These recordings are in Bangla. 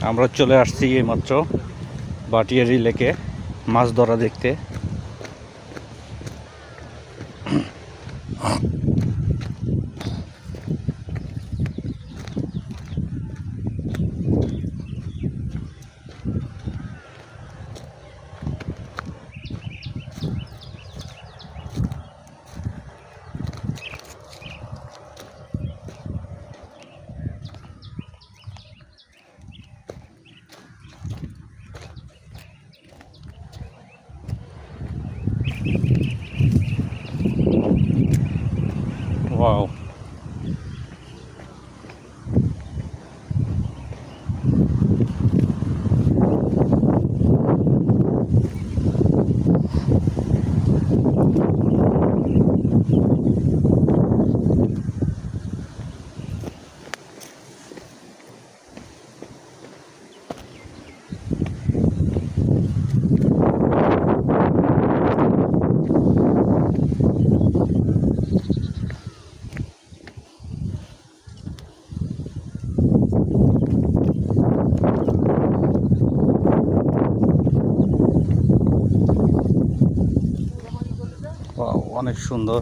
আমরা চলে আসছি এইমাত্র বাটিয়ারি লেকে মাছ ধরা দেখতে। ওয়াও, ওয়াও, অনেক সুন্দর।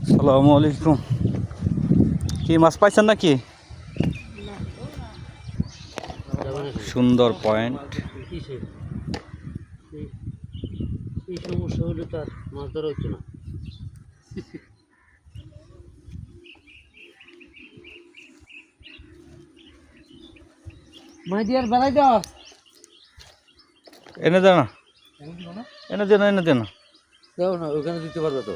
আসসালামু আলাইকুম। কি মাছ পাইছেন নাকি? সুন্দর পয়েন্ট। এই সমস্যা হলে তো আর মাছ ধরা হচ্ছে না। মাছ দিয়ে আর বেড়াই দাও, এনে দেন না, এনে দেন, এনে দেন। দেও না, ওখানে দিতে পারবে তো।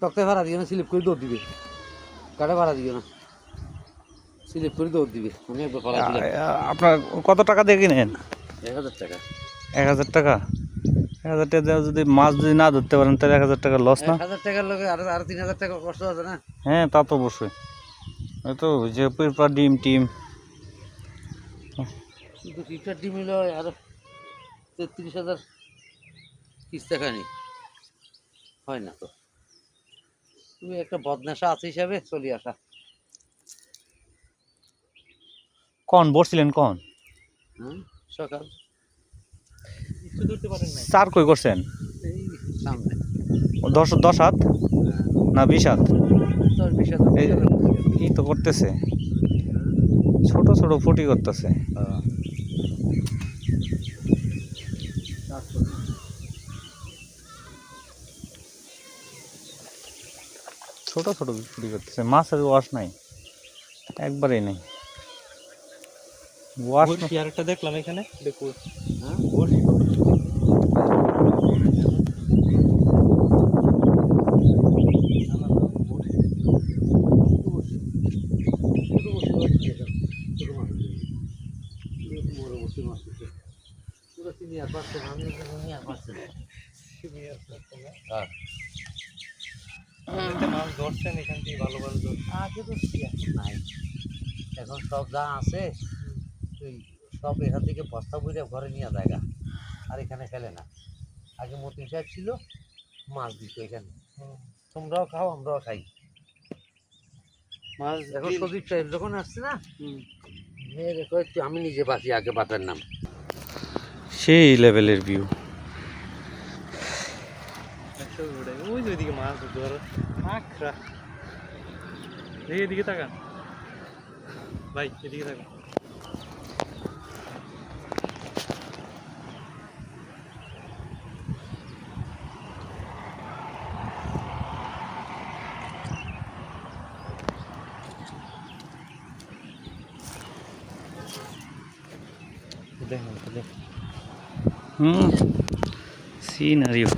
তক্তায় ভাড়া দিও না, স্লিপ করে দৌড় দিবে। কাটা ভাড়া দিও না, স্লিপ করে দৌড় দিবে। আমি একবার ভাড়া দিলাম। আপনার কত টাকা দিয়ে কিনেন? 1000 টাকা। 1000 টাকা? 1000 টাকা দিয়ে যদি মাছ যদি না ধরতে পারেন তাহলে 1000 টাকা লস না? 1000 টাকার লগে আরো 3000 টাকা কষ্ট আছে না? হ্যাঁ, তা তো অবশ্যই। ওই তো যে পেপার ডিম টিম কিন্তু ফিফটার ডিম হইলে আরো 33,000 30 টাকা নেই, হয় না তো। তুমি একটা বদনেশা আছে হিসাবে চলে আসা। কন বসছিলেন কন? হ্যাঁ, সকাল চার কই করছেন? এই সামনে 10 হাত না 20 হাত? 10-20 হাজার এই তো করতেছে, ছোট ছোট ফুটি করতেছে। ছোট ছোট ফুটি করতেছে, মাছের ওয়াশ নাই, একবারেই নেই ওয়াশ। আরেকটা দেখলাম এখানে, দেখো। হ্যাঁ, মাছ ধরছেন এখান থেকে, ভালো ভালো আগে তো নাই, এখন সব যা আছে তুই সব এখান থেকে বস্তা বইরে ঘরে নিয়ে জায়গা, আর এখানে ফেলে না। আগে মতিন সাহেব ছিল, মাছ দিত এখানে, তোমরাও খাও আমরাও খাই। মাছ এখন সদীপ সাহেব যখন আসছে না, আমি নিজে বাঁচি, আগে বাঁচার নাম। সেই লেভেলের ভিউ। ওই যে ওইদিকে মাছ ধর, আখরা এদিকে তাকান ভাই, এদিকে তাকান। সিনারিও